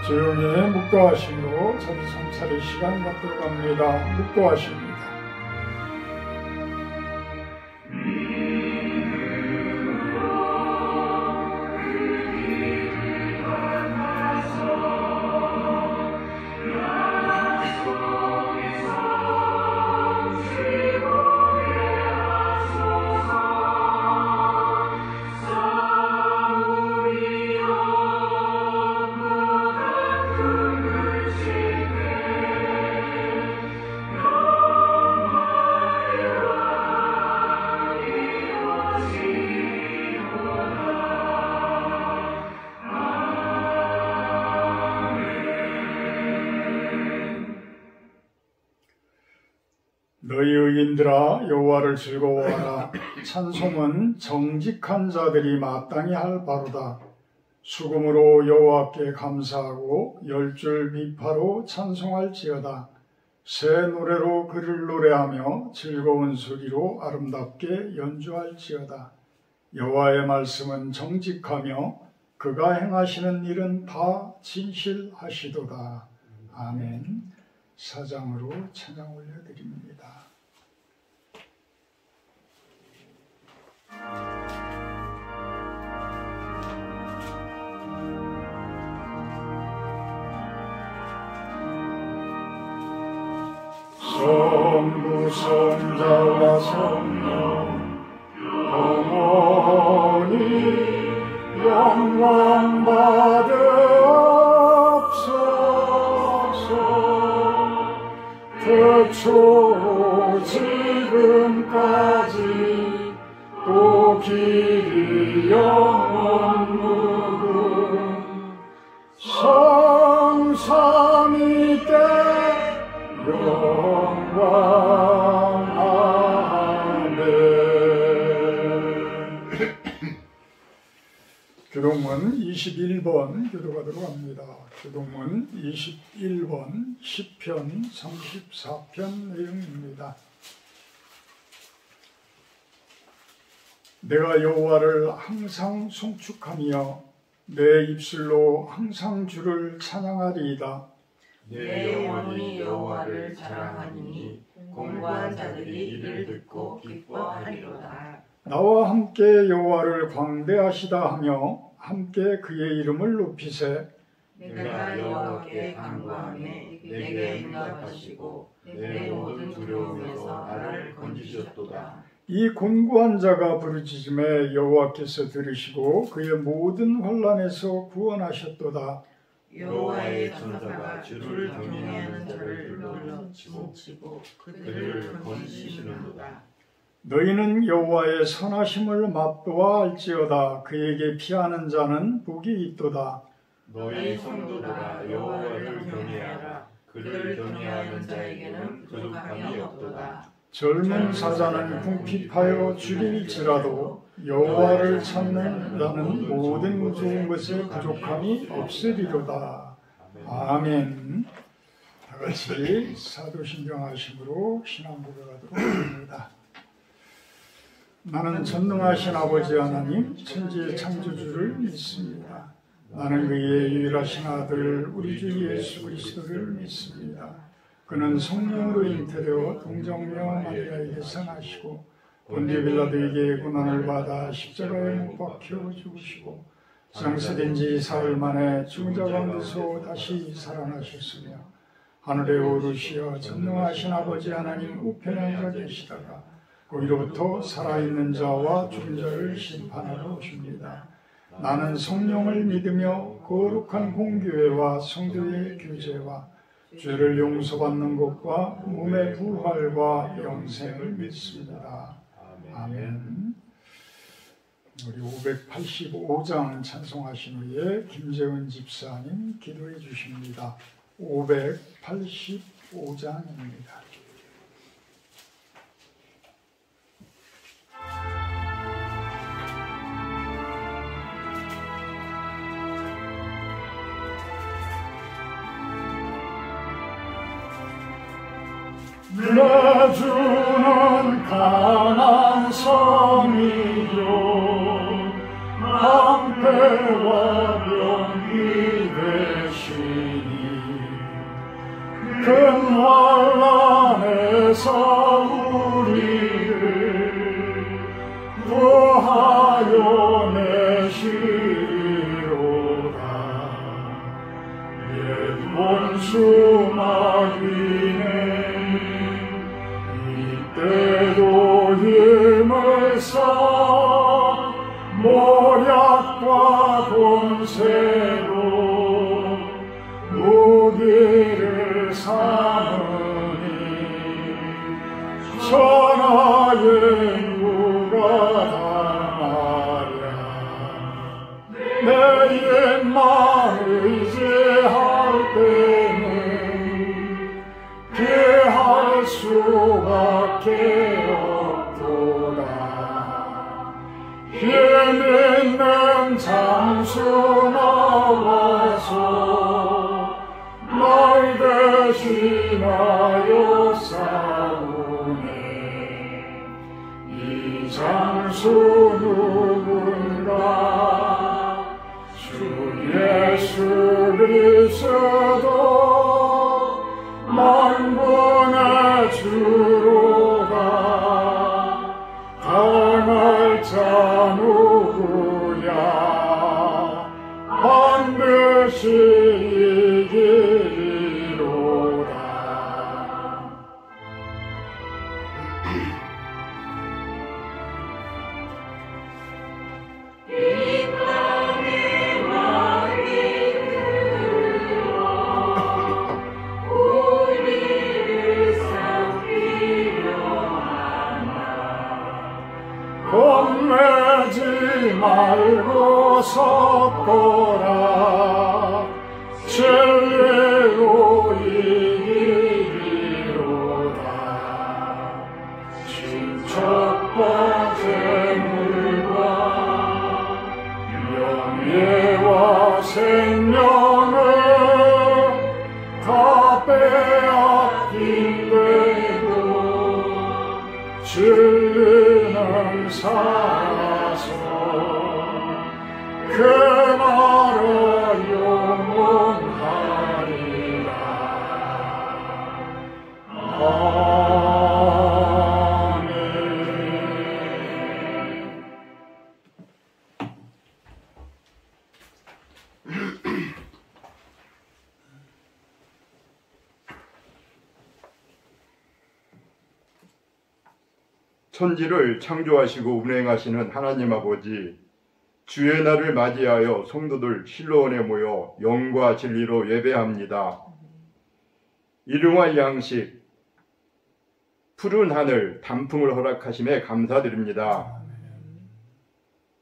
조용히 묵도하심으로 자기 성찰의 시간 갖도록 합니다. 묵도하십니다. 너희 의인들아 여호와를 즐거워하라. 찬송은 정직한 자들이 마땅히 할 바로다. 수금으로 여호와께 감사하고 열줄 비파로 찬송할지어다. 새 노래로 그를 노래하며 즐거운 소리로 아름답게 연주할지어다. 여호와의 말씀은 정직하며 그가 행하시는 일은 다 진실하시도다. 아멘. 사장으로 찬양 올려드립니다. 성부 성자와 성령 영원히 영광 받으옵소서. 태초 지금까지 또 길이 영원 무궁 성삼위께 영광. 아멘. 교동문 21번 교도가도록 합니다. 교동문 21번 10편 34편 내용입니다. 내가 여호와를 항상 송축하며 내 입술로 항상 주를 찬양하리이다. 내 영혼이 여호와를 자랑하니 공고한 자들이 이를 듣고 기뻐하리로다. 나와 함께 여호와를 광대하시다 하며 함께 그의 이름을 높이세. 내가 여호와께 간구하매 내게 응답하시고 내 모든 두려움에서 나를 건지셨도다. 이 곤고한 자가 부르짖음에 여호와께서 들으시고 그의 모든 환난에서 구원하셨도다. 여호와의 천사가 주를 경외하는 자를 눌러 징치고 그들을 건지시는도다. 너희는 여호와의 선하심을 맛보아 알지어다. 그에게 피하는 자는 복이 있도다. 너희 성도들아 여호와를 경외하라. 그를 경외하는 자에게는 부족함이 없도다. 젊은 사자는 궁핍하여 죽일지라도 여호와를 찾는 자는 모든 좋은 것에 부족함이 없으리로다. 아멘. 다 같이 사도신경하심으로 신앙 고백하도록 합니다. 나는 전능하신 아버지 하나님 천지의 창조주를 믿습니다. 나는 그의 유일하신 아들 우리 주 예수 그리스도를 믿습니다. 그는 성령으로 잉태되어 동정녀 마리아에게서 나시고 본디오 빌라도에게 고난을 받아 십자가에 못 박혀 죽으시고 장세된 지 사흘 만에 죽은 자 가운데서 다시 살아나셨으며 하늘에 오르시어 전능하신 아버지 하나님 우편에 앉아 계시다가 거기로부터 살아있는 자와 죽은 자를 심판하러 오십니다. 나는 성령을 믿으며 거룩한 공교회와 성도의 교제와 죄를 용서받는 것과 몸의 부활과 영생을 믿습니다. 아멘. 우리 585장 찬송하신 후에 김재은 집사님 기도해 주십니다. 585장입니다. 내 주는 강한 성이요 방패와 병기 되신 주께서 우리를 구하여 내시리로다. 옛 원수 마귀는 이때도 힘을 써 모략과 권세로 무기를 삼으니 천하의 누가 당하랴. 내 옛말 의지할 때는 피할 수밖에 없도다. 힘있는 장수 나와서 날 대신하여 싸우네. 이 장수 누군가? 주 예수 그리스도 만군의 주로다. 당할 자 누구야? 반드시 이기리로다. 이 땅의 마귀들아 우리를 삼키려 하나. 겁내지 말고 섰거라. 진리로 이기리로다. 첫 번째 물과 명예와 생명을 다 빼앗긴데도 진리는 살아서 그 나라 영원하리라. 아멘. 천지를 창조하시고 운행하시는 하나님 아버지, 주의 날을 맞이하여 성도들 실로원에 모여 영과 진리로 예배합니다. 일용할 양식, 푸른 하늘, 단풍을 허락하심에 감사드립니다.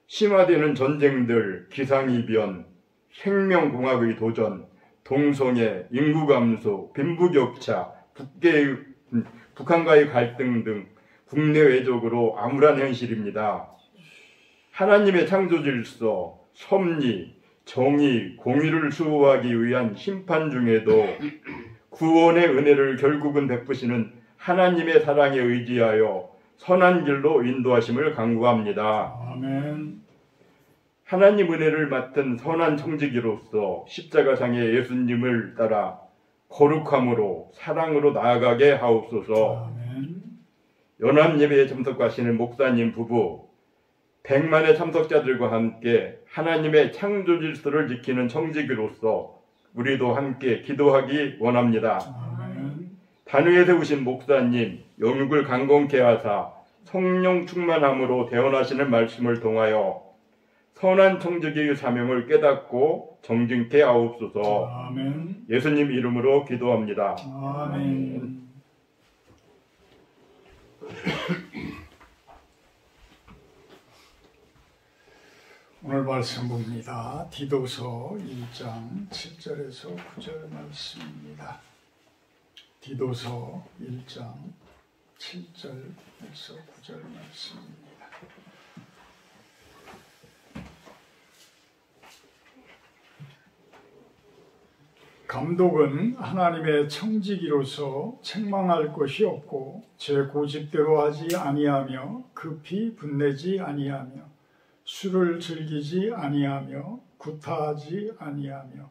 심화되는 전쟁들, 기상이변, 생명공학의 도전, 동성애, 인구 감소, 빈부격차, 북한과의 갈등 등 국내 외적으로 암울한 현실입니다. 하나님의 창조 질서, 섭리, 정의, 공의를 수호하기 위한 심판 중에도 구원의 은혜를 결국은 베푸시는 하나님의 사랑에 의지하여 선한 길로 인도하심을 간구합니다. 아멘. 하나님 은혜를 맡은 선한 청지기로서 십자가상의 예수님을 따라 거룩함으로 사랑으로 나아가게 하옵소서. 아멘. 연합예배에 참석하시는 목사님 부부, 100만의 참석자들과 함께 하나님의 창조 질서를 지키는 청지기로서 우리도 함께 기도하기 원합니다. 아멘. 단위에 세우신 목사님, 영육을 강건케 하사 성령 충만함으로 대언하시는 말씀을 통하여 선한 청지기의 사명을 깨닫고 정진케 하옵소서. 아멘. 예수님 이름으로 기도합니다. 아멘. 오늘 말씀 봅니다. 디도서 1장 7절에서 9절 말씀입니다. 디도서 1장 7절에서 9절 말씀입니다. 감독은 하나님의 청지기로서 책망할 것이 없고 제 고집대로 하지 아니하며 급히 분내지 아니하며 술을 즐기지 아니하며 구타하지 아니하며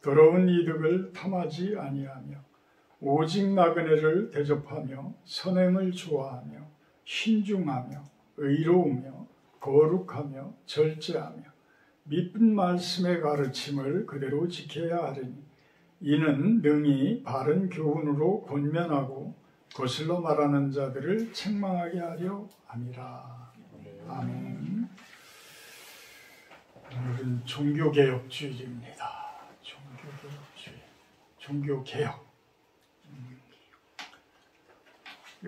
더러운 이득을 탐하지 아니하며 오직 나그네를 대접하며 선행을 좋아하며 신중하며 의로우며 거룩하며 절제하며 믿은 말씀의 가르침을 그대로 지켜야 하리니 이는 능히 바른 교훈으로 권면하고 거슬러 말하는 자들을 책망하게 하려 함이라. 아멘. 오늘은 종교개혁주일입니다. 종교개혁주일, 종교개혁.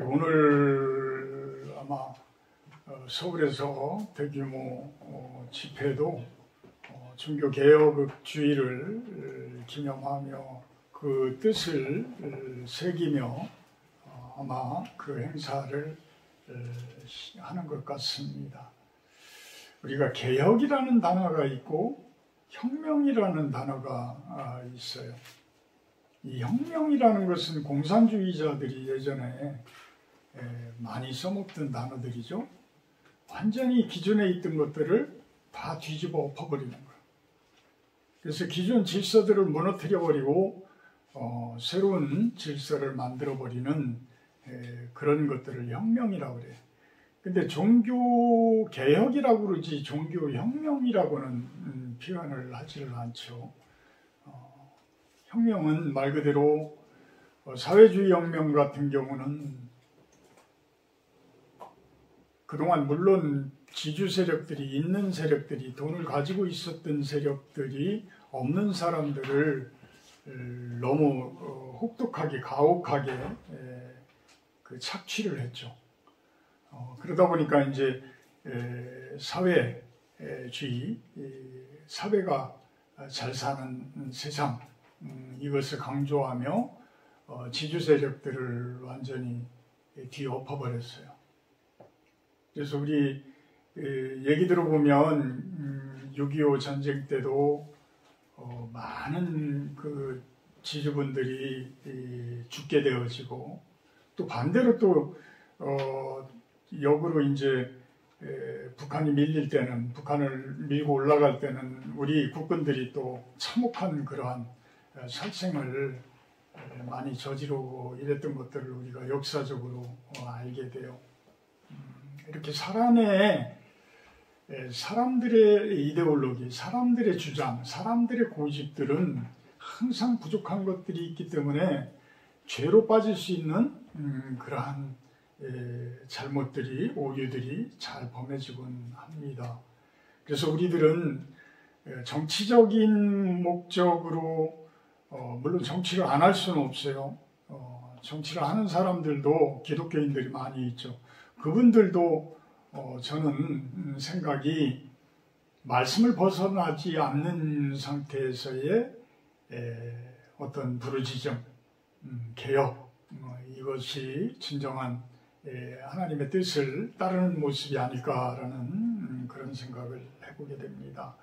오늘 아마 서울에서 대규모 집회도 종교개혁주의를 기념하며 그 뜻을 새기며 아마 그 행사를 하는 것 같습니다. 우리가 개혁이라는 단어가 있고 혁명이라는 단어가 있어요. 이 혁명이라는 것은 공산주의자들이 예전에 많이 써먹던 단어들이죠. 완전히 기존에 있던 것들을 다 뒤집어 엎어버리는 거예요. 그래서 기존 질서들을 무너뜨려버리고 새로운 질서를 만들어버리는 그런 것들을 혁명이라고 그래요. 근데 종교개혁이라고 그러지 종교혁명이라고는 표현을 하지를 않죠. 혁명은 말 그대로 사회주의 혁명 같은 경우는 그동안 물론 지주 세력들이 있는 세력들이 돈을 가지고 있었던 세력들이 없는 사람들을 너무 혹독하게 가혹하게 그 착취를 했죠. 그러다 보니까 이제 사회주의, 사회가 잘 사는 세상 이것을 강조하며 지주 세력들을 완전히 뒤엎어버렸어요. 그래서 우리 얘기 들어보면 6.25 전쟁 때도 많은 그 지주분들이 죽게 되어지고 또 반대로 또 역으로 이제 북한이 밀릴 때는 북한을 밀고 올라갈 때는 우리 국군들이 또 참혹한 그러한 살생을 많이 저지르고 이랬던 것들을 우리가 역사적으로 알게 돼요. 이렇게 사람들의 이데올로기, 사람들의 주장, 사람들의 고집들은 항상 부족한 것들이 있기 때문에 죄로 빠질 수 있는 그러한 잘못들이, 오류들이 잘 범해지곤 합니다. 그래서 우리들은 정치적인 목적으로 물론 정치를 안 할 수는 없어요. 정치를 하는 사람들도 기독교인들이 많이 있죠. 그분들도 저는 생각이 말씀을 벗어나지 않는 상태에서의 어떤 부르짖음, 개혁 이것이 진정한 하나님의 뜻을 따르는 모습이 아닐까라는 그런 생각을 해보게 됩니다.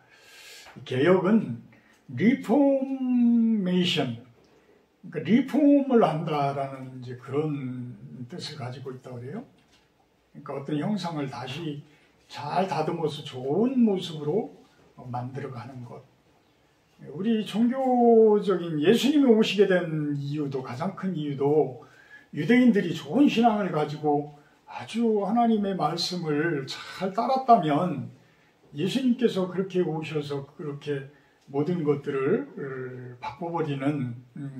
개혁은 리포메이션, 그러니까 리폼을 한다라는 이제 그런 뜻을 가지고 있다고 그래요. 그러니까 어떤 형상을 다시 잘 다듬어서 좋은 모습으로 만들어가는 것. 우리 종교적인 예수님이 오시게 된 이유도 가장 큰 이유도 유대인들이 좋은 신앙을 가지고 아주 하나님의 말씀을 잘 따랐다면 예수님께서 그렇게 오셔서 그렇게 모든 것들을 바꿔버리는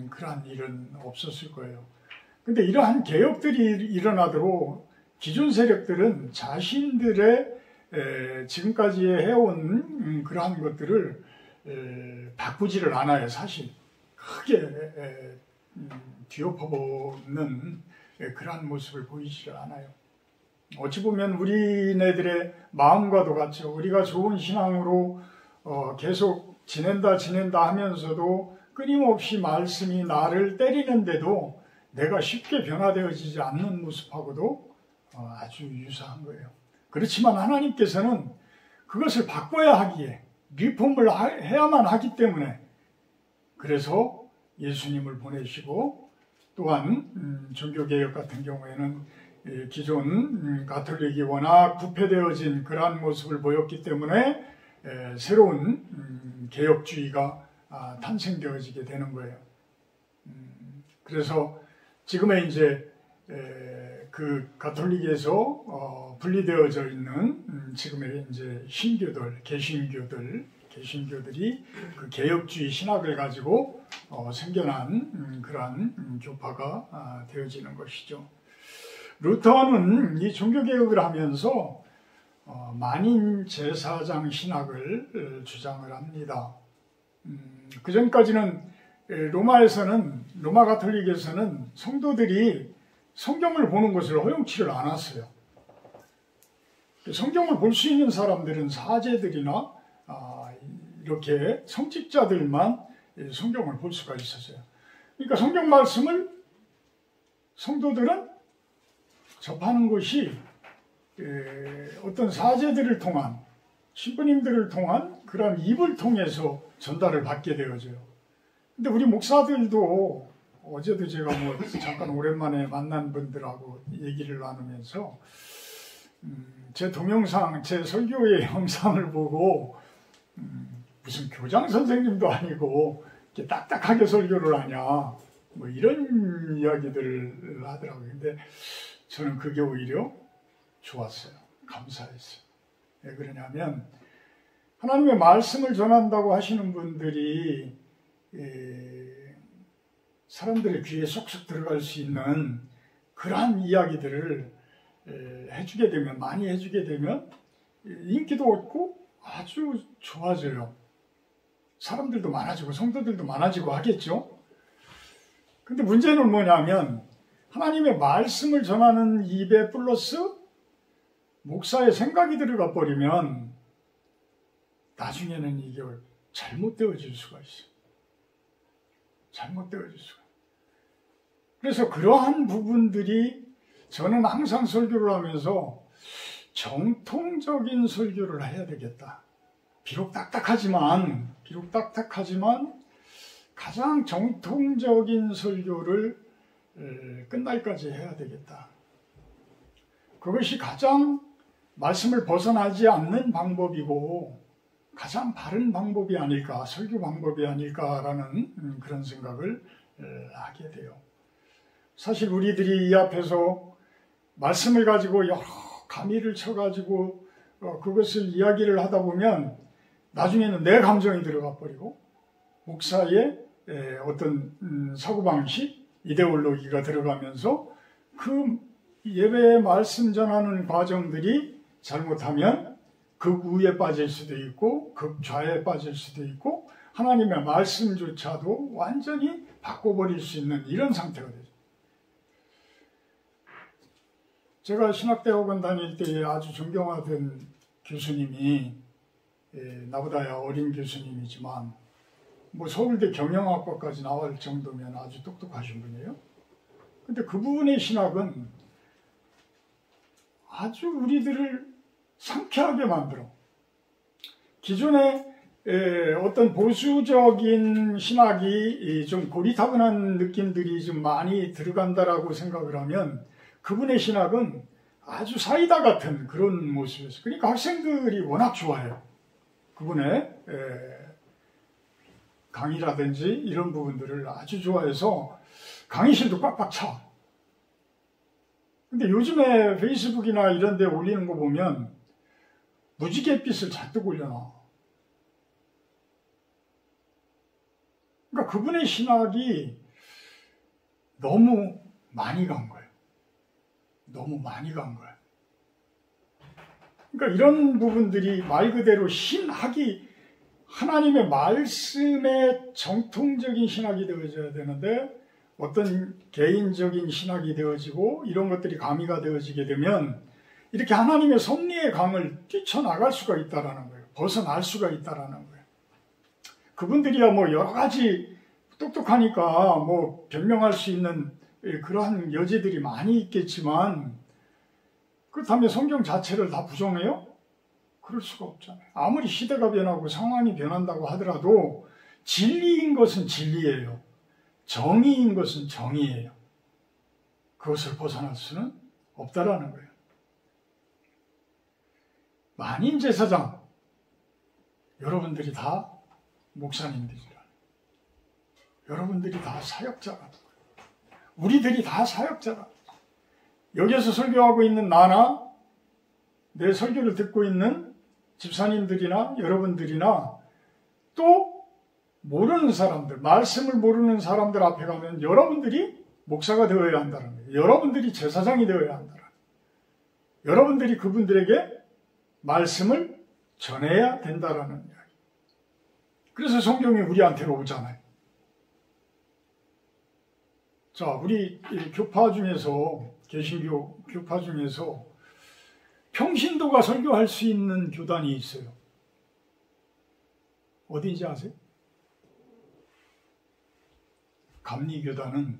그러한 일은 없었을 거예요. 근데 이러한 개혁들이 일어나도록 기존 세력들은 자신들의 지금까지 해온 그러한 것들을 바꾸지를 않아요. 사실 크게 뒤엎어보는 그러한 모습을 보이지를 않아요. 어찌 보면 우리네들의 마음과도 같죠. 우리가 좋은 신앙으로 계속 지낸다 하면서도 끊임없이 말씀이 나를 때리는데도 내가 쉽게 변화되어지지 않는 모습하고도 아주 유사한 거예요. 그렇지만 하나님께서는 그것을 바꿔야 하기에 리폼을 해야만 하기 때문에 그래서 예수님을 보내시고 또한 종교개혁 같은 경우에는 기존 가톨릭이 워낙 부패되어진 그러한 모습을 보였기 때문에 새로운 개혁주의가 탄생되어지게 되는 거예요. 그래서 지금의 이제 그 가톨릭에서 분리되어져 있는 지금의 이제 신교들, 개신교들이 그 개혁주의 신학을 가지고 생겨난 그러한 교파가 되어지는 것이죠. 루터는 이 종교개혁을 하면서 만인 제사장 신학을 주장을 합니다. 그 전까지는 로마 가톨릭에서는 성도들이 성경을 보는 것을 허용치를 않았어요. 성경을 볼 수 있는 사람들은 사제들이나 이렇게 성직자들만 성경을 볼 수가 있었어요. 그러니까 성경 말씀을 성도들은 접하는 것이 어떤 사제들을 통한, 신부님들을 통한 그런 입을 통해서 전달을 받게 되어져요. 근데 우리 목사들도 어제도 제가 잠깐 오랜만에 만난 분들하고 얘기를 나누면서 제 동영상, 제 설교의 영상을 보고 무슨 교장 선생님도 아니고 이렇게 딱딱하게 설교를 하냐 뭐 이런 이야기들을 하더라고요. 근데 저는 그게 오히려 좋았어요. 감사했어요. 왜 그러냐면 하나님의 말씀을 전한다고 하시는 분들이 사람들의 귀에 쏙쏙 들어갈 수 있는 그러한 이야기들을 해주게 되면, 많이 해주게 되면 인기도 얻고 아주 좋아져요. 사람들도 많아지고 성도들도 많아지고 하겠죠. 근데 문제는 뭐냐면 하나님의 말씀을 전하는 입에 플러스 목사의 생각이 들어가 버리면 나중에는 이게 잘못되어질 수가 있어요. 잘못되어질 수가. 그래서 그러한 부분들이 저는 항상 설교를 하면서 정통적인 설교를 해야 되겠다. 비록 딱딱하지만 가장 정통적인 설교를 끝날까지 해야 되겠다. 그것이 가장 말씀을 벗어나지 않는 방법이고 가장 바른 방법이 아닐까, 설교 방법이 아닐까라는 그런 생각을 하게 돼요. 사실 우리들이 이 앞에서 말씀을 가지고 여러 가미를 쳐가지고 그것을 이야기를 하다 보면 나중에는 내 감정이 들어가 버리고 목사의 어떤 사고방식, 이데올로기가 들어가면서 그 예배의 말씀 전하는 과정들이 잘못하면 극우에 빠질 수도 있고 극좌에 빠질 수도 있고 하나님의 말씀조차도 완전히 바꿔버릴 수 있는 이런 상태가 되죠. 제가 신학대학원 다닐 때 아주 존경하던 교수님이 나보다 어린 교수님이지만 뭐 서울대 경영학과까지 나올 정도면 아주 똑똑하신 분이에요. 근데 그분의 신학은 아주 우리들을 상쾌하게 만들어. 기존에 어떤 보수적인 신학이 좀 고리타분한 느낌들이 좀 많이 들어간다라고 생각을 하면 그분의 신학은 아주 사이다 같은 그런 모습이었어요. 그러니까 학생들이 워낙 좋아해요. 그분의 강의라든지 이런 부분들을 아주 좋아해서 강의실도 꽉꽉 차. 근데 요즘에 페이스북이나 이런 데 올리는 거 보면 무지갯빛을 잔뜩 올려놔. 그러니까 그분의 신학이 너무 많이 간 거예요. 너무 많이 간 거예요. 그러니까 이런 부분들이 말 그대로 신학이 하나님의 말씀의 정통적인 신학이 되어져야 되는데 어떤 개인적인 신학이 되어지고 이런 것들이 가미가 되어지게 되면 이렇게 하나님의 섭리의 강을 뛰쳐나갈 수가 있다라는 거예요. 벗어날 수가 있다라는 거예요. 그분들이야 뭐 여러 가지 똑똑하니까 뭐 변명할 수 있는 그러한 여지들이 많이 있겠지만 그렇다면 성경 자체를 다 부정해요? 그럴 수가 없잖아요. 아무리 시대가 변하고 상황이 변한다고 하더라도 진리인 것은 진리예요. 정의인 것은 정의예요. 그것을 벗어날 수는 없다라는 거예요. 만인 제사장, 여러분들이 다 목사님들이라. 여러분들이 다 사역자라는 거예요. 우리들이 다 사역자라. 여기에서 설교하고 있는 나나 내 설교를 듣고 있는 집사님들이나 여러분들이나 또 모르는 사람들, 말씀을 모르는 사람들 앞에 가면 여러분들이 목사가 되어야 한다는 거예요. 여러분들이 제사장이 되어야 한다는 거예요. 여러분들이 그분들에게 말씀을 전해야 된다라는 이야기. 그래서 성경이 우리한테로 오잖아요. 자, 우리 교파 중에서, 개신교 교파 중에서 평신도가 설교할 수 있는 교단이 있어요. 어디인지 아세요? 감리교단은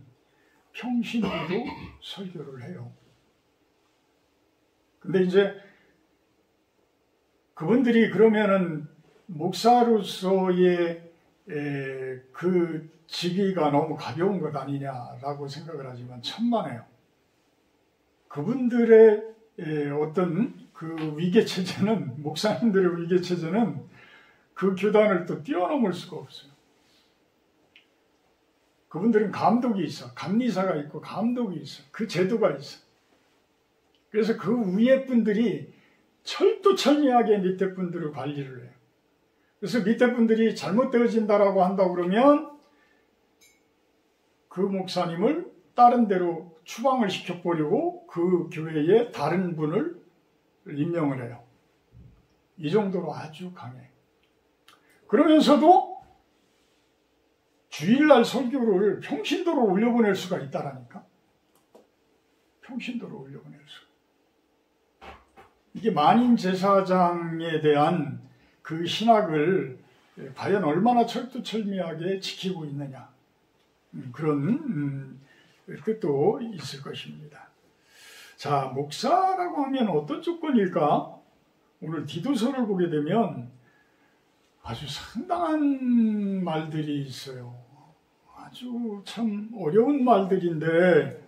평신도도 설교를 해요. 근데 이제 그분들이 그러면은 목사로서의 그 직위가 너무 가벼운 것 아니냐라고 생각을 하지만 천만에요. 그분들의 어떤 그 위계체제는, 목사님들의 위계체제는 그 교단을 또 뛰어넘을 수가 없어요. 그분들은 감독이 있어. 감리사가 있고 감독이 있어. 그 제도가 있어. 그래서 그 위에 분들이 철두철미하게 밑에 분들을 관리를 해요. 그래서 밑에 분들이 잘못되어진다라고 한다 그러면 그 목사님을 다른 데로 추방을 시켜버리고 그 교회에 다른 분을 임명을 해요. 이 정도로 아주 강해. 그러면서도 주일날 설교를 평신도로 올려보낼 수가 있다라니까. 평신도로 올려보낼 수. 이게 만인 제사장에 대한 그 신학을 과연 얼마나 철두철미하게 지키고 있느냐. 그런 뜻도 있을 것입니다. 자, 목사라고 하면 어떤 조건일까? 오늘 디도서를 보게 되면 아주 상당한 말들이 있어요. 아주 참 어려운 말들인데,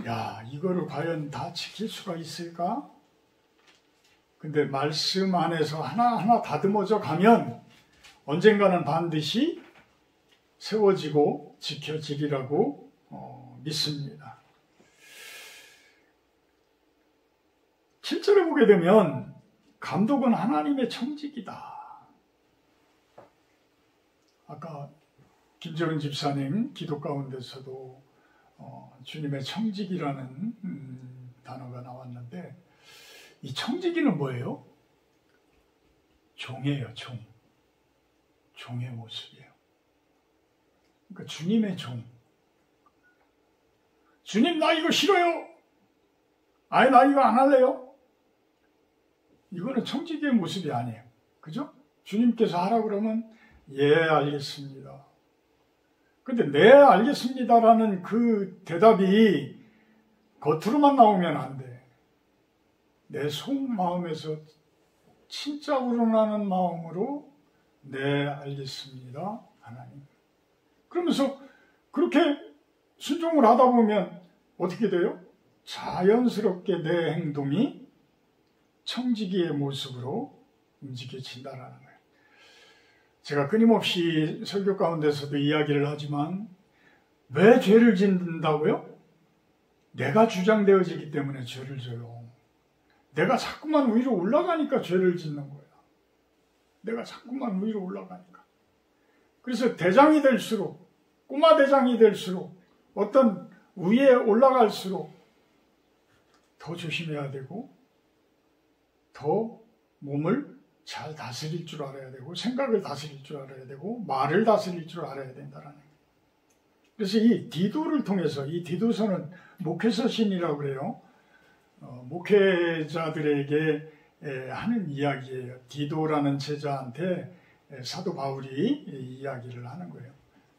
야, 이거를 과연 다 지킬 수가 있을까? 근데 말씀 안에서 하나하나 다듬어져 가면 언젠가는 반드시 세워지고 지켜지리라고 믿습니다. 7절에 보게 되면 감독은 하나님의 청직이다. 아까 김정은 집사님 기도 가운데서도 주님의 청지기라는 단어가 나왔는데, 이 청지기는 뭐예요? 종이에요, 종. 종의 모습이에요. 그러니까 주님의 종. 주님, 나 이거 싫어요. 아니, 나 이거 안 할래요. 이거는 청지기의 모습이 아니에요. 그죠? 주님께서 하라 그러면 예, 알겠습니다. 근데 네, 알겠습니다라는 그 대답이 겉으로만 나오면 안 돼. 내 속마음에서 진짜 우러나는 마음으로 네, 알겠습니다, 하나님. 그러면서 그렇게 순종을 하다 보면 어떻게 돼요? 자연스럽게 내 행동이 청지기의 모습으로 움직여진다라는 거예요. 제가 끊임없이 설교 가운데서도 이야기를 하지만 왜 죄를 짓는다고요? 내가 주장되어지기 때문에 죄를 져요. 내가 자꾸만 위로 올라가니까 죄를 짓는 거야. 내가 자꾸만 위로 올라가니까. 그래서 대장이 될수록, 꼬마 대장이 될수록, 어떤 위에 올라갈수록 더 조심해야 되고, 더 몸을 잘 다스릴 줄 알아야 되고, 생각을 다스릴 줄 알아야 되고, 말을 다스릴 줄 알아야 된다는 거예요. 그래서 이 디도를 통해서, 이 디도서는 목회서신이라고 그래요. 목회자들에게 하는 이야기예요. 디도라는 제자한테 사도 바울이 이야기를 하는 거예요.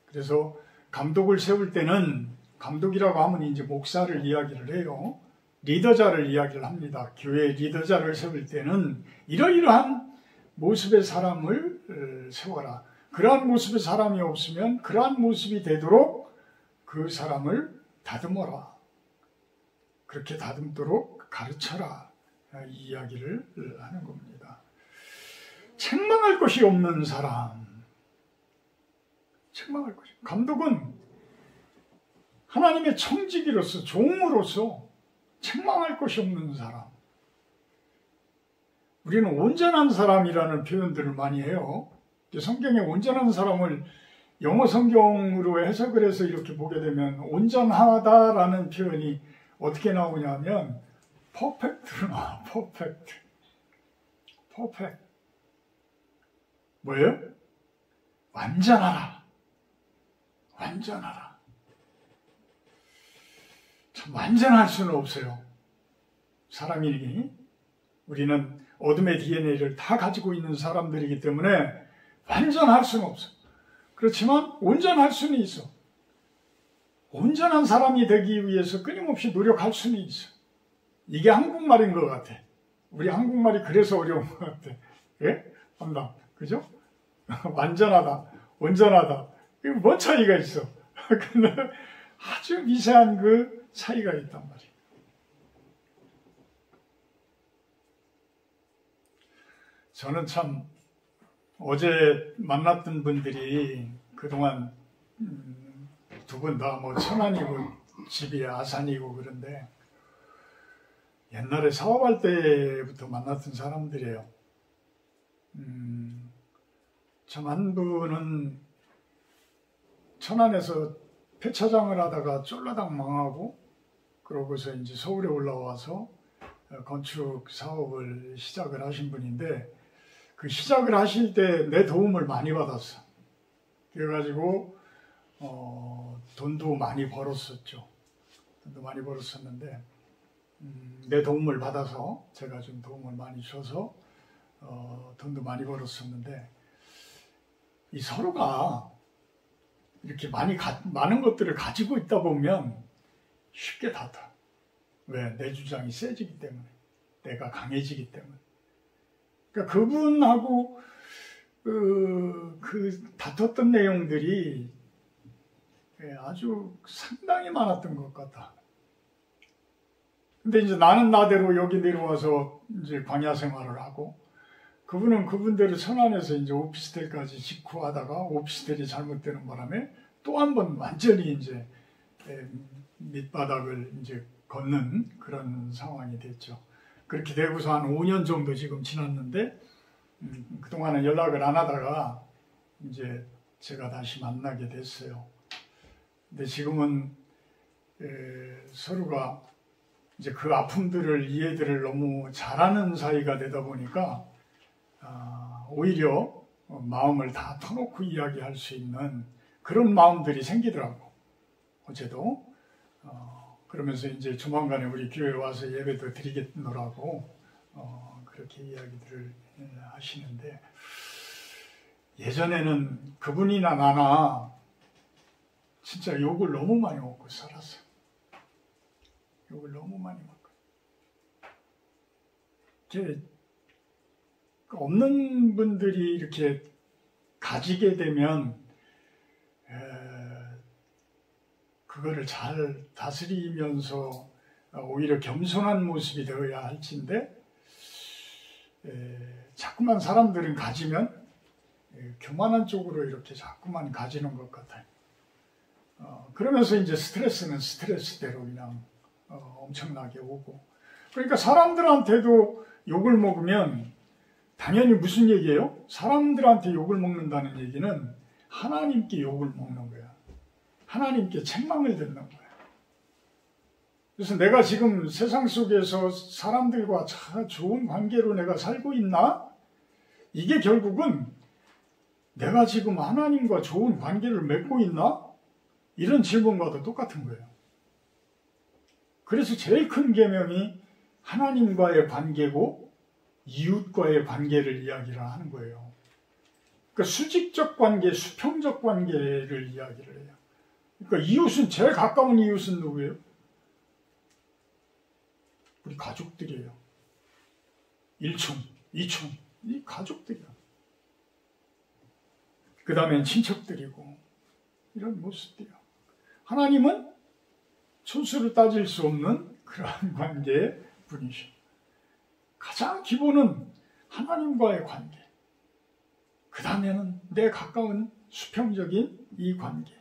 그래서 감독을 세울 때는, 감독이라고 하면 이제 목사를 이야기를 해요. 리더자를 이야기를 합니다. 교회 리더자를 세울 때는 이러이러한 모습의 사람을 세워라. 그러한 모습의 사람이 없으면 그러한 모습이 되도록 그 사람을 다듬어라. 그렇게 다듬도록 가르쳐라. 이 이야기를 하는 겁니다. 책망할 것이 없는 사람. 책망할 것이에요. 감독은 하나님의 청지기로서 종으로서 책망할 것이 없는 사람. 우리는 온전한 사람이라는 표현들을 많이 해요. 성경에 온전한 사람을 영어 성경으로 해석을 해서 이렇게 보게 되면 온전하다라는 표현이 어떻게 나오냐면 퍼펙트로 나와. 퍼펙트. 뭐예요? 완전하라. 완전하라. 참 완전할 수는 없어요. 사람이니 우리는 어둠의 DNA를 다 가지고 있는 사람들이기 때문에 완전할 수는 없어요. 그렇지만 온전할 수는 있어. 온전한 사람이 되기 위해서 끊임없이 노력할 수는 있어. 이게 한국말인 것 같아. 우리 한국말이 그래서 어려운 것 같아. 예? 한다. 그죠? 완전하다, 온전하다. 이거 뭔 차이가 있어? 근데 아주 미세한 그 차이가 있단 말이에요. 저는 참 어제 만났던 분들이 그동안 두 분 다 뭐 천안이고 집이 아산이고 그런데 옛날에 사업할 때부터 만났던 사람들이에요. 참 한 분은 천안에서 폐차장을 하다가 쫄라당 망하고 그러고서 이제 서울에 올라와서 건축 사업을 시작을 하신 분인데 그 시작을 하실 때 내 도움을 많이 받았어. 그래가지고 돈도 많이 벌었었죠. 돈도 많이 벌었었는데 내 도움을 받아서 제가 좀 도움을 많이 줘서 돈도 많이 벌었었는데 이 서로가 이렇게 많은 것들을 가지고 있다 보면 쉽게 다퉈. 왜? 내 주장이 세지기 때문에. 내가 강해지기 때문에. 그러니까 그분하고 다퉜던 내용들이 아주 상당히 많았던 것 같다. 근데 이제 나는 나대로 여기 내려와서 이제 광야 생활을 하고 그분은 그분대로 천안에서 이제 오피스텔까지 짓고 하다가 오피스텔이 잘못되는 바람에 또 한 번 완전히 이제 밑바닥을 이제 걷는 그런 상황이 됐죠. 그렇게 되고서 한 5년 정도 지금 지났는데 그동안은 연락을 안 하다가 이제 제가 다시 만나게 됐어요. 근데 지금은 서로가 이제 그 아픔들을 이해들을 너무 잘하는 사이가 되다 보니까 오히려 마음을 다 터놓고 이야기할 수 있는 그런 마음들이 생기더라고. 어제도 그러면서 이제 조만간에 우리 교회에 와서 예배도 드리겠노라고 그렇게 이야기들을 하시는데 예전에는 그분이나 나나 진짜 욕을 너무 많이 먹고 살았어요. 욕을 너무 많이 먹고. 이렇게 없는 분들이 이렇게 가지게 되면 그거를 잘 다스리면서 오히려 겸손한 모습이 되어야 할진데 자꾸만 사람들은 가지면 교만한 쪽으로 이렇게 자꾸만 가지는 것 같아요. 그러면서 이제 스트레스는 스트레스대로 그냥 엄청나게 오고 그러니까 사람들한테도 욕을 먹으면 당연히 무슨 얘기예요? 사람들한테 욕을 먹는다는 얘기는 하나님께 욕을 먹는 거야. 하나님께 책망을 듣는 거야. 그래서 내가 지금 세상 속에서 사람들과 참 좋은 관계로 내가 살고 있나? 이게 결국은 내가 지금 하나님과 좋은 관계를 맺고 있나? 이런 질문과도 똑같은 거예요. 그래서 제일 큰 계명이 하나님과의 관계고 이웃과의 관계를 이야기를 하는 거예요. 그러니까 수직적 관계, 수평적 관계를 이야기를 해요. 그러니까 이웃은 제일 가까운 이웃은 누구예요? 우리 가족들이에요. 1촌, 2촌, 이 가족들이야. 그 다음엔 친척들이고 이런 모습들이야. 하나님은 촌수를 따질 수 없는 그러한 관계의 분이셔. 가장 기본은 하나님과의 관계. 그 다음에는 내 가까운 수평적인 이 관계.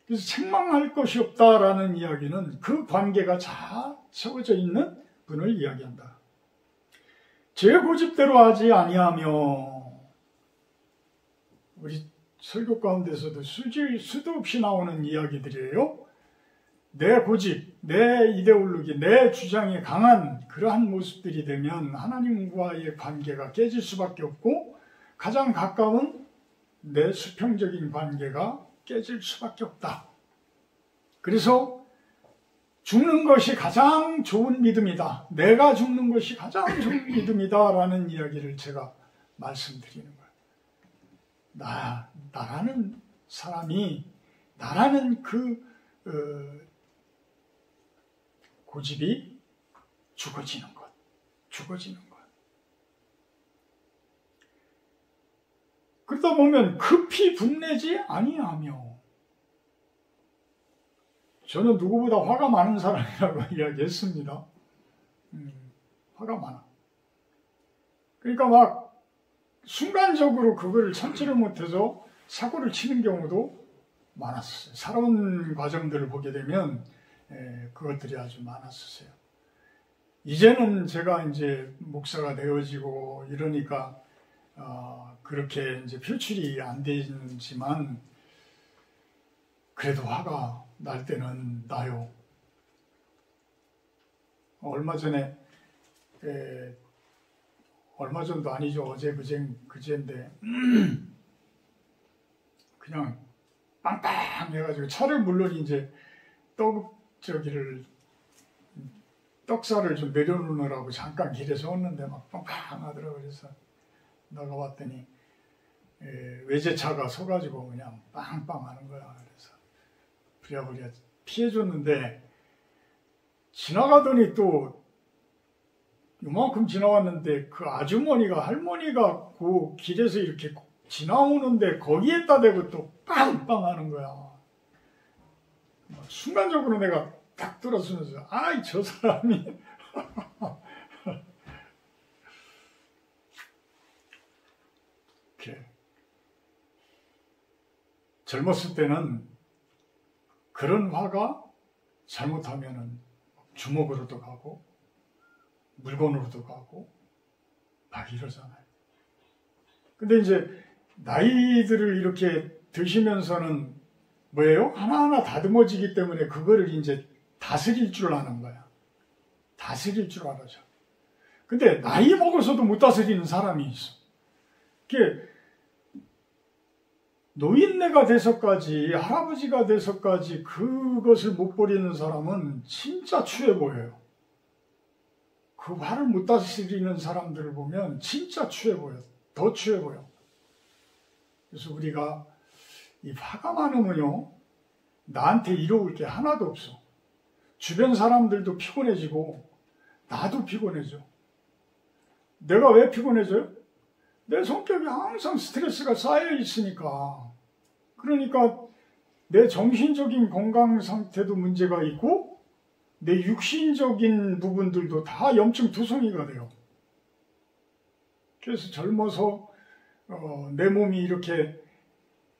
그래서 책망할 것이 없다라는 이야기는 그 관계가 잘 세워져 있는 분을 이야기한다. 제 고집대로 하지 아니하며, 우리 설교 가운데서도 수도 없이 나오는 이야기들이에요. 내 고집, 내 이데올로기, 내 주장이 강한 그러한 모습들이 되면 하나님과의 관계가 깨질 수밖에 없고, 가장 가까운 내 수평적인 관계가 깨질 수밖에 없다. 그래서 죽는 것이 가장 좋은 믿음이다. 내가 죽는 것이 가장 좋은 믿음이다. 라는 이야기를 제가 말씀드리는 거예요. 나라는 사람이, 나라는 그 고집이 죽어지는 것. 그러다 보면 급히 분내지 아니하며, 저는 누구보다 화가 많은 사람이라고 이야기했습니다. 화가 많아. 그러니까 막 순간적으로 그걸 참지를 못해서 사고를 치는 경우도 많았어요. 살아온 과정들을 보게 되면 그것들이 아주 많았었어요. 이제는 제가 이제 목사가 되어지고 이러니까 그렇게 이제 표출이 안 되지만 그래도 화가 날 때는 나요. 얼마 전도 아니죠. 어제 그제인데 그냥 빵빵 해가지고 차를 물론 이제 떡살을 좀 내려놓으라고 잠깐 길에 서었는데 막 빵빵 하더라고요. 그래서 나가봤더니 외제차가 서가지고 그냥 빵빵 하는 거야. 그래서 부랴부랴 피해줬는데, 지나가더니 또 이만큼 지나왔는데 그 할머니가 그 길에서 이렇게 지나오는데 거기에다 대고 또 빵빵 하는 거야. 순간적으로 내가 딱 들어서면서 아이 저 사람이 이렇게 젊었을 때는 그런 화가 잘못하면은 주먹으로도 가고 물건으로도 가고 막 이러잖아요. 근데 이제 나이들을 이렇게 드시면서는 뭐예요? 하나하나 다듬어지기 때문에 그거를 이제 다스릴 줄 아는 거야. 다스릴 줄 알아죠. 근데 나이 먹어서도 못 다스리는 사람이 있어. 그게 노인네가 돼서까지, 할아버지가 돼서까지 그것을 못 버리는 사람은 진짜 추해 보여요. 그 화를 못 다스리는 사람들을 보면 진짜 추해 보여. 더 추해 보여. 그래서 우리가 이 화가 많으면요, 나한테 이로울 게 하나도 없어. 주변 사람들도 피곤해지고 나도 피곤해져. 내가 왜 피곤해져요? 내 성격이 항상 스트레스가 쌓여 있으니까. 그러니까 내 정신적인 건강 상태도 문제가 있고 내 육신적인 부분들도 다 염증 투성이가 돼요. 그래서 젊어서 내 몸이 이렇게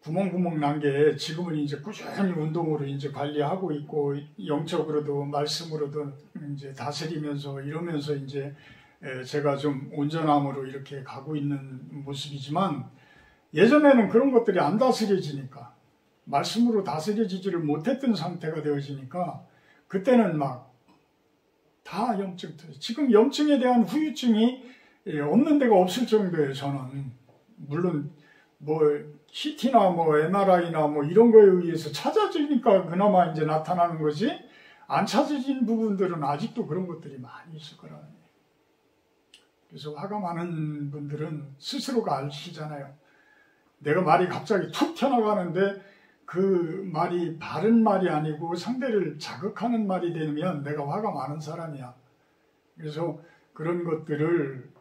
구멍구멍 난 게 지금은 이제 꾸준히 운동으로 이제 관리하고 있고 영적으로도 말씀으로도 이제 다스리면서 이러면서 이제 제가 좀 온전함으로 이렇게 가고 있는 모습이지만, 예전에는 그런 것들이 안 다스려지니까, 말씀으로 다스려지지를 못했던 상태가 되어지니까 그때는 막 다 염증. 지금 염증에 대한 후유증이 없는 데가 없을 정도예요. 저는 물론 뭐 CT나 뭐 MRI나 뭐 이런 거에 의해서 찾아지니까 그나마 이제 나타나는 거지, 안 찾아진 부분들은 아직도 그런 것들이 많이 있을 거라는 거예요. 그래서 화가 많은 분들은 스스로가 아시잖아요. 내가 말이 갑자기 툭 튀어나가는데 그 말이 바른 말이 아니고 상대를 자극하는 말이 되면 내가 화가 많은 사람이야. 그래서 그런 것들을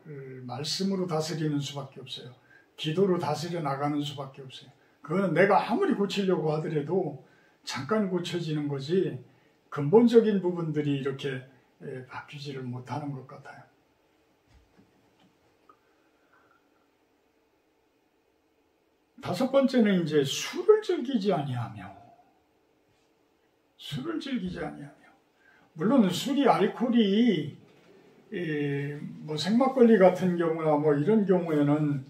말씀으로 다스리는 수밖에 없어요. 기도로 다스려 나가는 수밖에 없어요. 그거는 내가 아무리 고치려고 하더라도 잠깐 고쳐지는 거지 근본적인 부분들이 이렇게 바뀌지를 못하는 것 같아요. 다섯 번째는 이제 술을 즐기지 아니하며. 술을 즐기지 아니하며. 물론 술이 알코올이 뭐 생막걸리 같은 경우나 뭐 이런 경우에는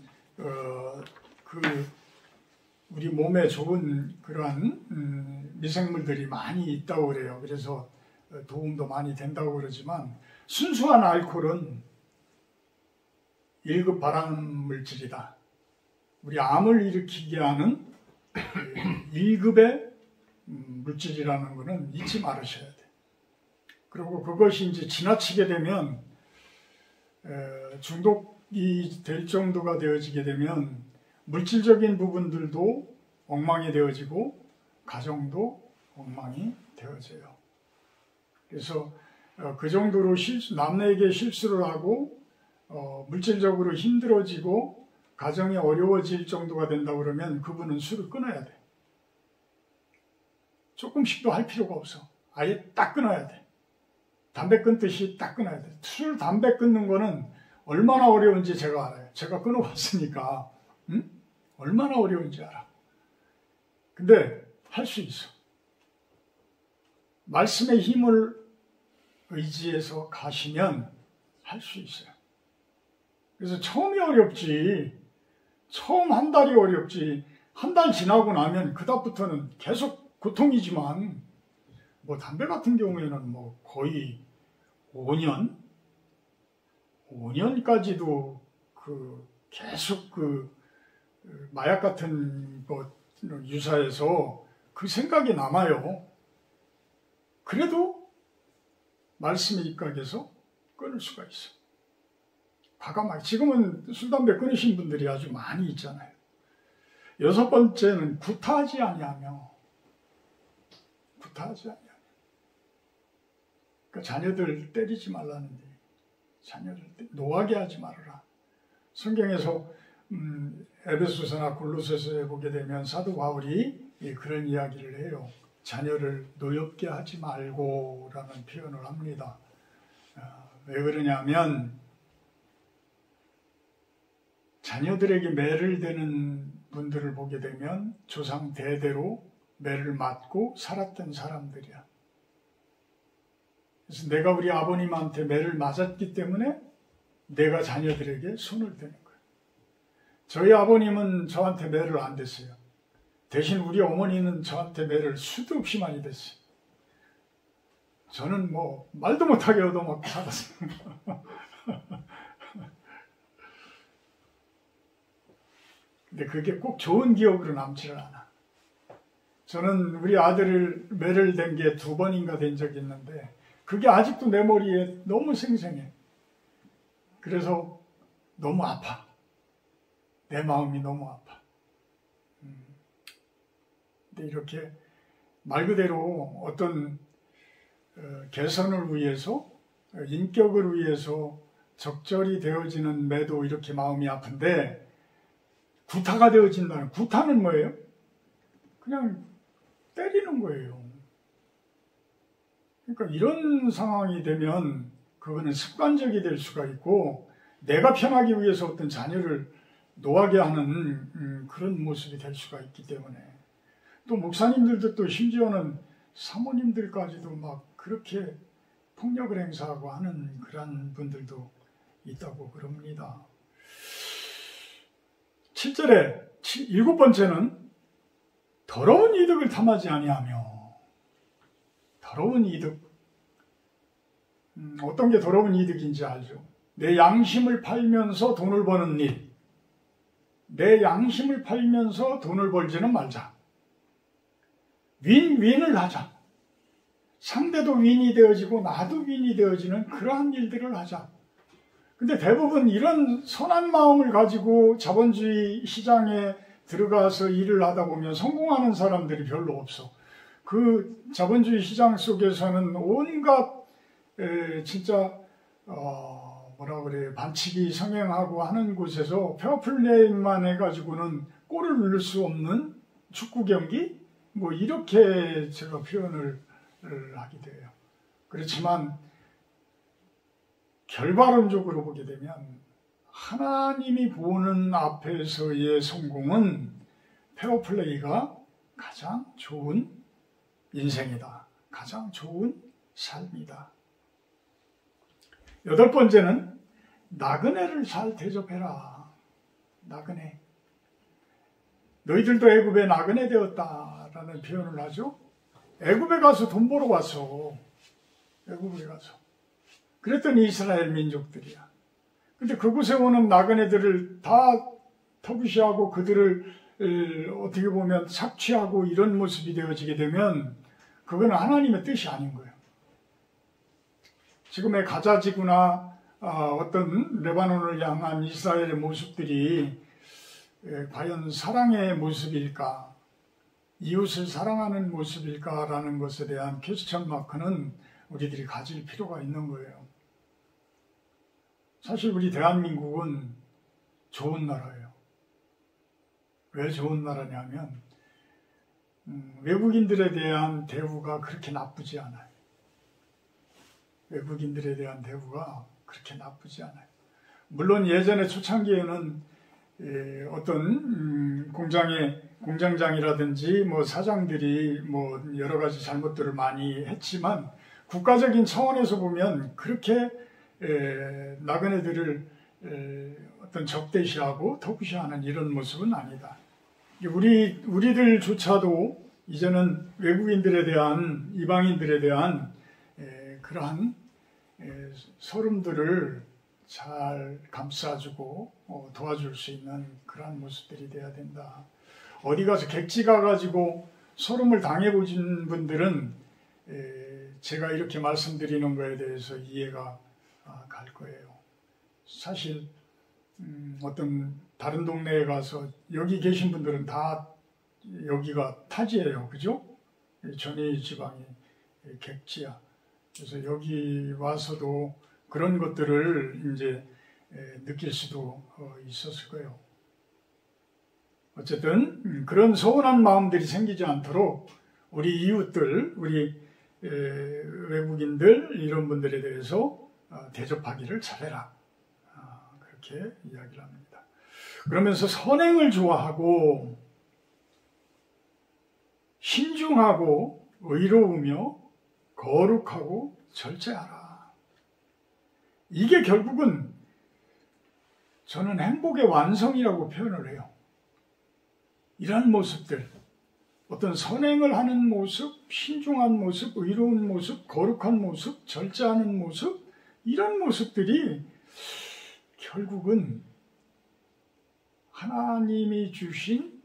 우리 몸에 좋은 그러한 미생물들이 많이 있다고 그래요. 그래서 도움도 많이 된다고 그러지만 순수한 알코올은 1급 발암 물질이다. 우리 암을 일으키게 하는 1급의 물질이라는 것은 잊지 말으셔야 돼. 그리고 그것이 이제 지나치게 되면 중독이 될 정도가 되어지게 되면 물질적인 부분들도 엉망이 되어지고 가정도 엉망이 되어져요. 그래서 그 정도로 남에게 실수를 하고 물질적으로 힘들어지고 가정이 어려워질 정도가 된다 그러면 그분은 술을 끊어야 돼. 조금씩도 할 필요가 없어. 아예 딱 끊어야 돼. 담배 끊듯이 딱 끊어야 돼. 술, 담배 끊는 거는 얼마나 어려운지 제가 알아요. 제가 끊어봤으니까 얼마나 어려운지 알아. 근데 할 수 있어. 말씀의 힘을 의지해서 가시면 할 수 있어요. 그래서 처음이 어렵지. 처음 한 달이 어렵지. 한 달 지나고 나면 그다음부터는 계속 고통이지만 뭐 담배 같은 경우에는 뭐 거의 5년까지도 계속 마약 같은 것 유사해서 그 생각이 남아요. 그래도 말씀의 입각에서 끊을 수가 있어. 과감하게. 지금은 술, 담배 끊으신 분들이 아주 많이 있잖아요. 여섯 번째는 구타하지 아니하며. 구타하지 아니하며. 그러니까 자녀들 때리지 말라는데 자녀들 노하게 하지 말아라. 성경에서 에베소서나 골로새서에 보게 되면 사도 바울이 그런 이야기를 해요. 자녀를 노엽게 하지 말고라는 표현을 합니다. 왜 그러냐면 자녀들에게 매를 대는 분들을 보게 되면 조상 대대로 매를 맞고 살았던 사람들이야. 그래서 내가 우리 아버님한테 매를 맞았기 때문에 내가 자녀들에게 손을 대는 거예요. 저희 아버님은 저한테 매를 안 댔어요. 대신 우리 어머니는 저한테 매를 수도 없이 많이 댔어요. 저는 뭐 말도 못하게 얻어먹고 살았어요. 근데 그게 꼭 좋은 기억으로 남지를 않아. 저는 우리 아들을 매를 댄 게 2번인가 된 적이 있는데 그게 아직도 내 머리에 너무 생생해. 그래서 너무 아파. 내 마음이 너무 아파. 근데 이렇게 말 그대로 어떤 개선을 위해서 인격을 위해서 적절히 되어지는 매도 이렇게 마음이 아픈데 구타가 되어진다는 구타는 뭐예요? 그냥 때리는 거예요. 그러니까 이런 상황이 되면 그거는 습관적이 될 수가 있고 내가 편하기 위해서 어떤 자녀를 노하게 하는 그런 모습이 될 수가 있기 때문에 또 목사님들도 또 심지어는 사모님들까지도 막 그렇게 폭력을 행사하고 하는 그런 분들도 있다고 그럽니다. 7절에 7번째는 더러운 이득을 탐하지 아니하며. 더러운 이득. 어떤 게 더러운 이득인지 알죠? 내 양심을 팔면서 돈을 버는 일. 내 양심을 팔면서 돈을 벌지는 말자. 윈윈을 하자. 상대도 윈이 되어지고 나도 윈이 되어지는 그러한 일들을 하자. 근데 대부분 이런 선한 마음을 가지고 자본주의 시장에 들어가서 일을 하다 보면 성공하는 사람들이 별로 없어. 그 자본주의 시장 속에서는 온갖 진짜 뭐라 그래 반칙이 성행하고 하는 곳에서 페어플레이만 해가지고는 골을 넣을 수 없는 축구 경기 뭐 이렇게 제가 표현을 하게 돼요. 그렇지만 결과론적으로 보게 되면 하나님이 보는 앞에서의 성공은 페어플레이가 가장 좋은 인생이다. 가장 좋은 삶이다. 8번째는 나그네를 잘 대접해라. 나그네. 너희들도 애굽에 나그네 되었다라는 표현을 하죠. 애굽에 가서 돈 벌어 왔어. 애굽에 가서. 그랬더니 이스라엘 민족들이야. 근데 그곳에 오는 나그네들을 다 터부시하고 그들을 어떻게 보면 착취하고 이런 모습이 되어지게 되면 그건 하나님의 뜻이 아닌 거예요. 지금의 가자지구나 어떤 레바논을 향한 이스라엘의 모습들이 과연 사랑의 모습일까? 이웃을 사랑하는 모습일까라는 것에 대한 퀘스천 마크는 우리들이 가질 필요가 있는 거예요. 사실 우리 대한민국은 좋은 나라예요. 왜 좋은 나라냐면 외국인들에 대한 대우가 그렇게 나쁘지 않아요. 외국인들에 대한 대우가 그렇게 나쁘지 않아요. 물론 예전에 초창기에는 어떤 공장장이라든지 뭐 사장들이 뭐 여러 가지 잘못들을 많이 했지만 국가적인 차원에서 보면 그렇게 나그네들을 어떤 적대시하고 터부시하는 이런 모습은 아니다. 우리들조차도 이제는 외국인들에 대한 이방인들에 대한 그러한 서름들을 잘 감싸주고 도와줄 수 있는 그러한 모습들이 돼야 된다. 어디 가서 객지 가가지고 서름을 당해보신 분들은 제가 이렇게 말씀드리는 거에 대해서 이해가 갈 거예요. 사실 어떤 다른 동네에 가서 여기 계신 분들은 다 여기가 타지예요. 그죠? 전해 지방이 객지야. 그래서 여기 와서도 그런 것들을 이제 느낄 수도 있었을 거예요. 어쨌든 그런 서운한 마음들이 생기지 않도록 우리 이웃들, 우리 외국인들 이런 분들에 대해서 대접하기를 잘해라. 그렇게 이야기를 합니다. 그러면서 선행을 좋아하고 신중하고 의로우며 거룩하고 절제하라. 이게 결국은 저는 행복의 완성이라고 표현을 해요. 이런 모습들, 어떤 선행을 하는 모습, 신중한 모습, 의로운 모습, 거룩한 모습, 절제하는 모습, 이런 모습들이 결국은 하나님이 주신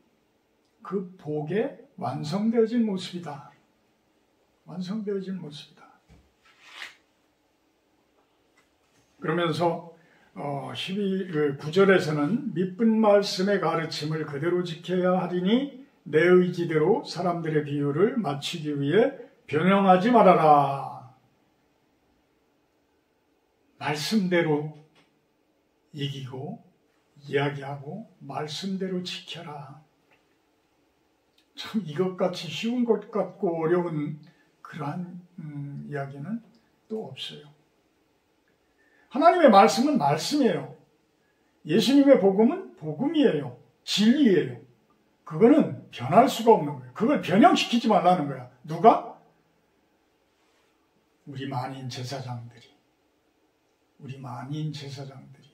그 복에 완성되어진 모습이다. 완성되어진 모습이다. 그러면서 9절에서는 미쁜 말씀의 가르침을 그대로 지켜야 하리니 내 의지대로 사람들의 비유를 맞추기 위해 변형하지 말아라. 말씀대로 이기고 이야기하고 말씀대로 지켜라. 참 이것같이 쉬운 것 같고 어려운 그러한 이야기는 또 없어요. 하나님의 말씀은 말씀이에요. 예수님의 복음은 복음이에요. 진리예요. 그거는 변할 수가 없는 거예요. 그걸 변형시키지 말라는 거야. 누가? 우리 만인 제사장들이. 우리 만인 제사장들이.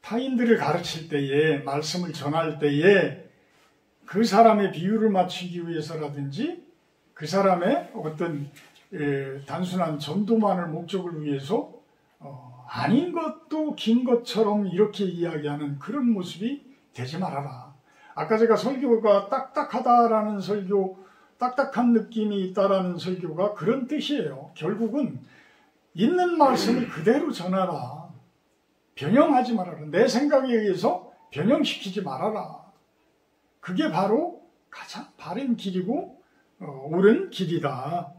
타인들을 가르칠 때에, 말씀을 전할 때에 그 사람의 비유를 맞추기 위해서라든지 그 사람의 어떤 단순한 전도만을 목적을 위해서 아닌 것도 긴 것처럼 이렇게 이야기하는 그런 모습이 되지 말아라. 아까 제가 설교가 딱딱하다라는 설교, 딱딱한 느낌이 있다라는 설교가 그런 뜻이에요. 결국은 있는 말씀을 그대로 전하라. 변형하지 말아라. 내 생각에 의해서 변형시키지 말아라. 그게 바로 가장 바른 길이고 옳은 길이다.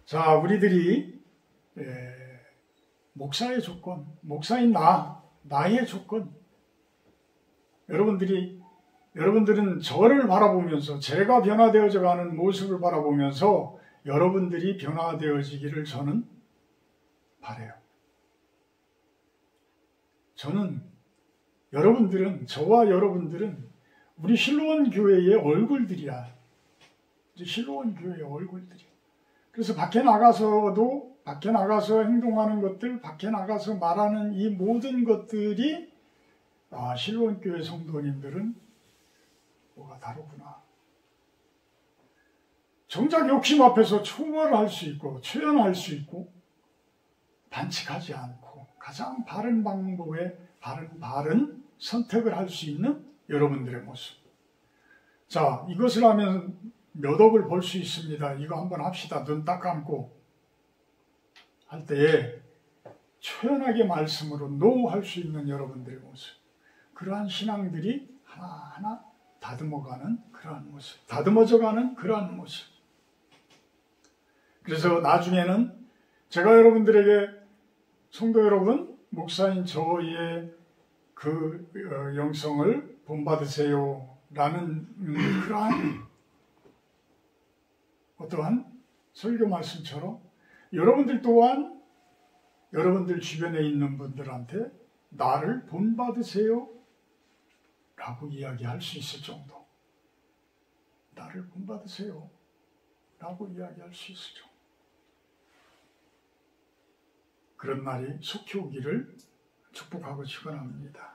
자, 우리들이 목사의 조건, 목사인 나의 조건. 여러분들은 저를 바라보면서 제가 변화되어져 가는 모습을 바라보면서 여러분들이 변화되어지기를 저는 바라요. 저는 여러분들은, 저와 여러분들은 우리 실로원 교회의 얼굴들이야. 이제 실로원 교회의 얼굴들이. 그래서 밖에 나가서도, 밖에 나가서 행동하는 것들, 밖에 나가서 말하는 이 모든 것들이, 아, 실로원 교회 성도님들은 뭐가 다르구나. 정작 욕심 앞에서 초월할 수 있고, 초연할 수 있고, 반칙하지 않고, 가장 바른 방법에 바른 선택을 할 수 있는 여러분들의 모습. 자, 이것을 하면 몇 억을 벌 수 있습니다. 이거 한번 합시다. 눈 딱 감고 할 때에 초연하게 말씀으로 노 할 수 있는 여러분들의 모습. 그러한 신앙들이 하나하나 다듬어가는 그러한 모습. 다듬어져가는 그러한 모습. 그래서 나중에는 제가 여러분들에게, 성도 여러분, 목사인 저의 그 영성을 본받으세요 라는 그러한 어떠한 설교 말씀처럼 여러분들 또한 여러분들 주변에 있는 분들한테 나를 본받으세요 라고 이야기할 수 있을 정도. 나를 본받으세요 라고 이야기할 수 있을 정도. 그런 날이 속히 오기를 축복하고 축원합니다.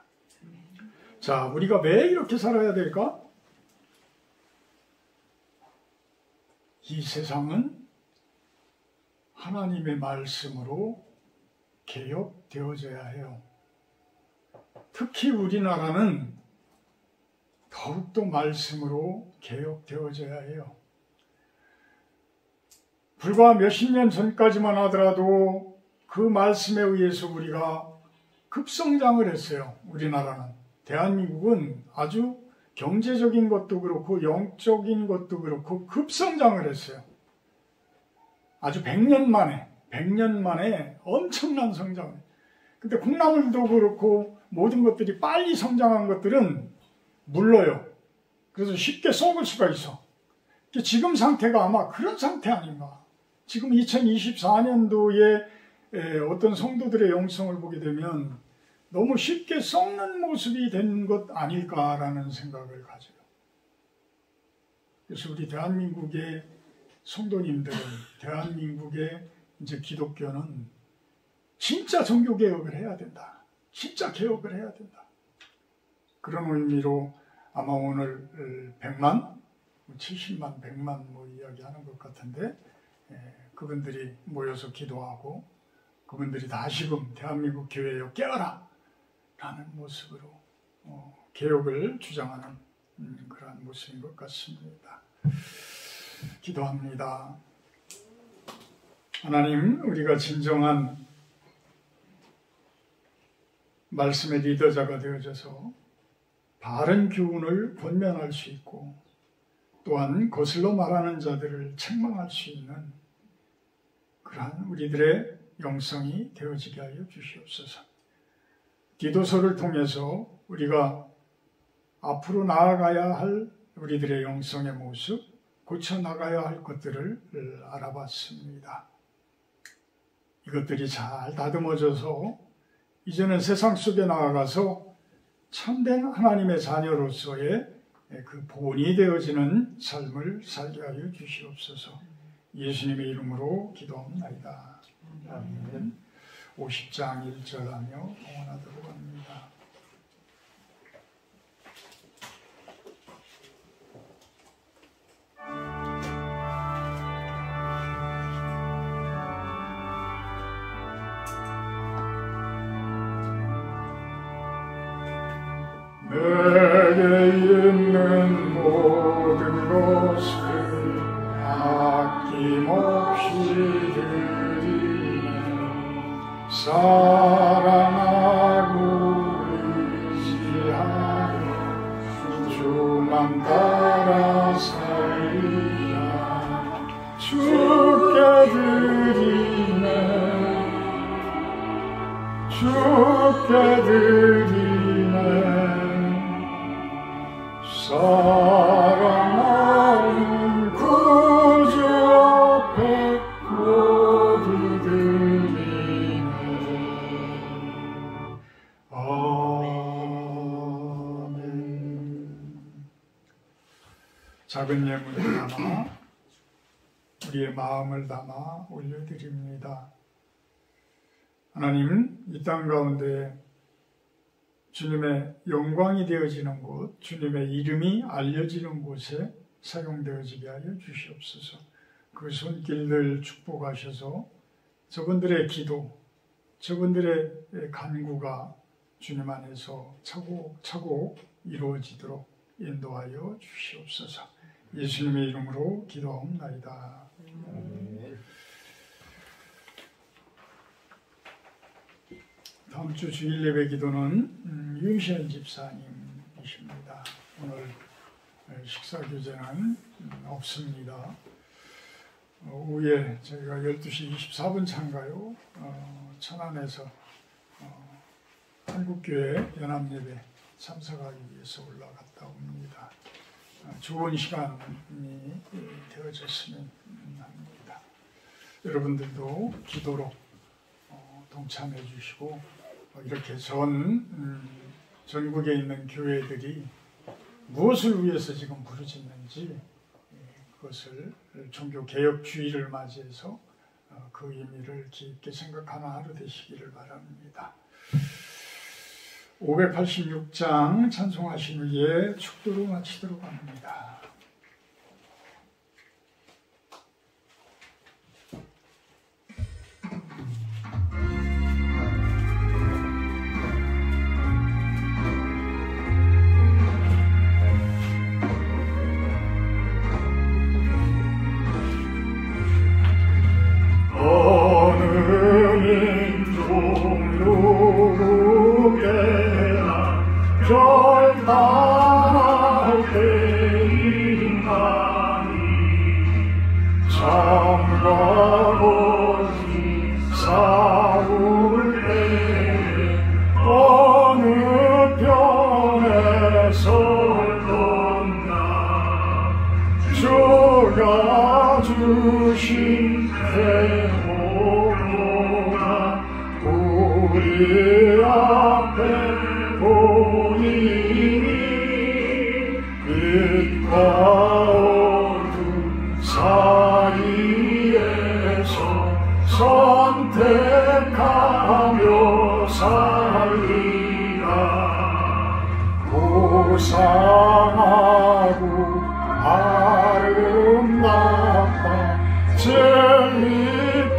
자, 우리가 왜 이렇게 살아야 될까? 이 세상은 하나님의 말씀으로 개혁되어져야 해요. 특히 우리나라는 더욱더 말씀으로 개혁되어져야 해요. 불과 몇십 년 전까지만 하더라도 그 말씀에 의해서 우리가 급성장을 했어요. 우리나라는. 대한민국은 아주 경제적인 것도 그렇고 영적인 것도 그렇고 급성장을 했어요. 아주 100년 만에 엄청난 성장을. 근데 콩나물도 그렇고 모든 것들이 빨리 성장한 것들은 물러요. 그래서 쉽게 썩을 수가 있어. 지금 상태가 아마 그런 상태 아닌가. 지금 2024년도에 어떤 성도들의 영성을 보게 되면 너무 쉽게 썩는 모습이 된 것 아닐까라는 생각을 가져요. 그래서 우리 대한민국의 성도님들은, 대한민국의 이제 기독교는 진짜 종교개혁을 해야 된다. 진짜 개혁을 해야 된다. 그런 의미로 아마 오늘 100만, 70만, 100만 뭐 이야기하는 것 같은데, 그분들이 모여서 기도하고 그분들이 다시금 대한민국 교회여 깨어라 라는 모습으로 개혁을 주장하는 그러한 모습인 것 같습니다. 기도합니다. 하나님, 우리가 진정한 말씀의 리더자가 되어져서 바른 교훈을 권면할 수 있고 또한 거슬러 말하는 자들을 책망할 수 있는 그러한 우리들의 영성이 되어지게 하여 주시옵소서. 디도서를 통해서 우리가 앞으로 나아가야 할 우리들의 영성의 모습, 고쳐나가야 할 것들을 알아봤습니다. 이것들이 잘 다듬어져서 이제는 세상 속에 나아가서 참된 하나님의 자녀로서의 그 본이 되어지는 삶을 살게 하여 주시옵소서. 예수님의 이름으로 기도합니다. 아멘. 50장 1절하며 봉헌하도록 합니다. 내게 있는 모든 것을 아낌없이 드리네. 사랑하고 의지하여 주만 따라 살리라. 주께 드리네. 주께 드리네. 사랑하는 구주 앞에 모두 드리네. 아멘. 작은 예물을 담아 우리의 마음을 담아 올려드립니다. 하나님, 이 땅 가운데 주님의 영광이 되어지는 곳, 주님의 이름이 알려지는 곳에 사용되어지게 하여 주시옵소서. 그 손길들 축복하셔서 저분들의 기도, 저분들의 간구가 주님 안에서 차곡차곡 이루어지도록 인도하여 주시옵소서. 예수님의 이름으로 기도하옵나이다. 다음 주 주일 예배 기도는 유시현 집사님이십니다. 오늘 식사 교제는 없습니다. 오후에 저희가 12시 24분 차인가요? 천안에서 한국교회 연합예배 참석하기 위해서 올라갔다 옵니다. 좋은 시간이 되어졌으면 합니다. 여러분들도 기도로 동참해 주시고 이렇게 전국에 있는 교회들이 무엇을 위해서 지금 부르짖는지 그것을 종교개혁 주의를 맞이해서 그 의미를 깊게 생각하는 하루 되시기를 바랍니다. 586장 찬송하신 후에 축도로 마치도록 합니다. 우리 앞에 보이니 빛과 어둠 사이에서 선택하며 살리라. 고상하고 아름답다 진리편에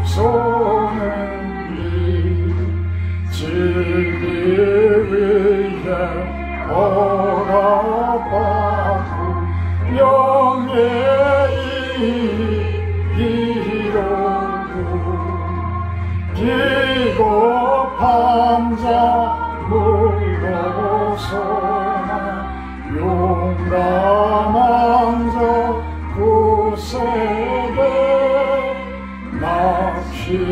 서는 이 진리 위에 허락받고 명예의 이로구 비겁한 자 물러서나 용감한 자 굳세게 낙심한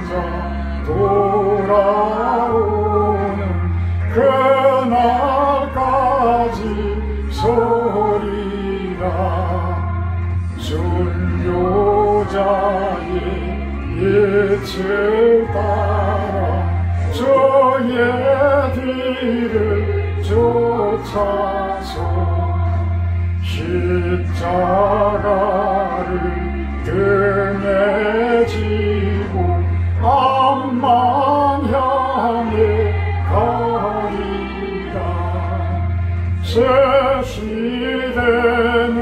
자 돌아오는 그날까지 서리라. 순교자의 빛을 따라 저의 뒤를 쫓아서 십자가를 등에 지고 암만 향해 가리라. 새 시대는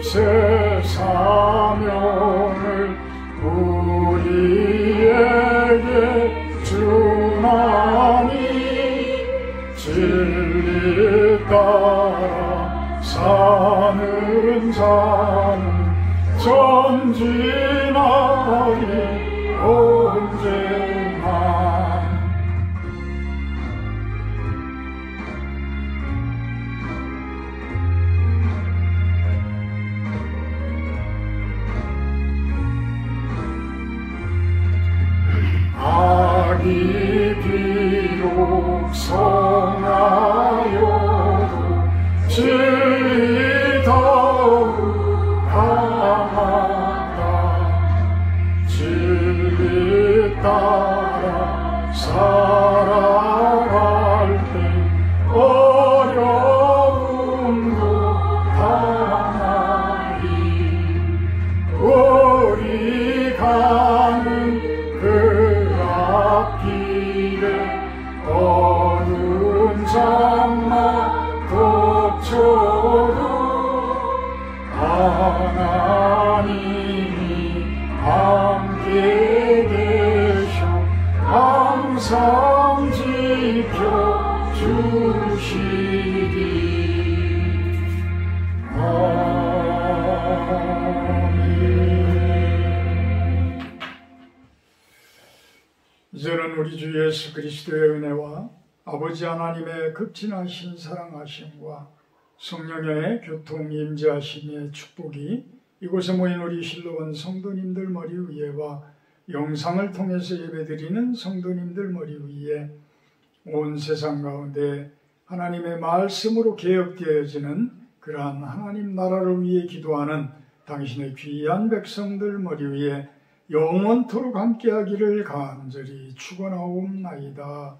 새 사명을 우리에게 주나니 진리 따라 사는 자는 전진하리 언제나. 악이 비록 성하여도 진리 더욱 강하다. 진리 따라 살아갈 때 어려움 우리 주 예수 그리스도의 은혜와 아버지 하나님의 극진하신 사랑하심과 성령의 교통 임재하심의 축복이 이곳에 모인 우리 실로원 성도님들 머리 위에와 영상을 통해서 예배드리는 성도님들 머리 위에 온 세상 가운데 하나님의 말씀으로 개혁되어지는 그러한 하나님 나라를 위해 기도하는 당신의 귀한 백성들 머리 위에 영원토록 함께하기를 간절히 축원하옵나이다.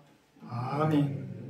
아멘.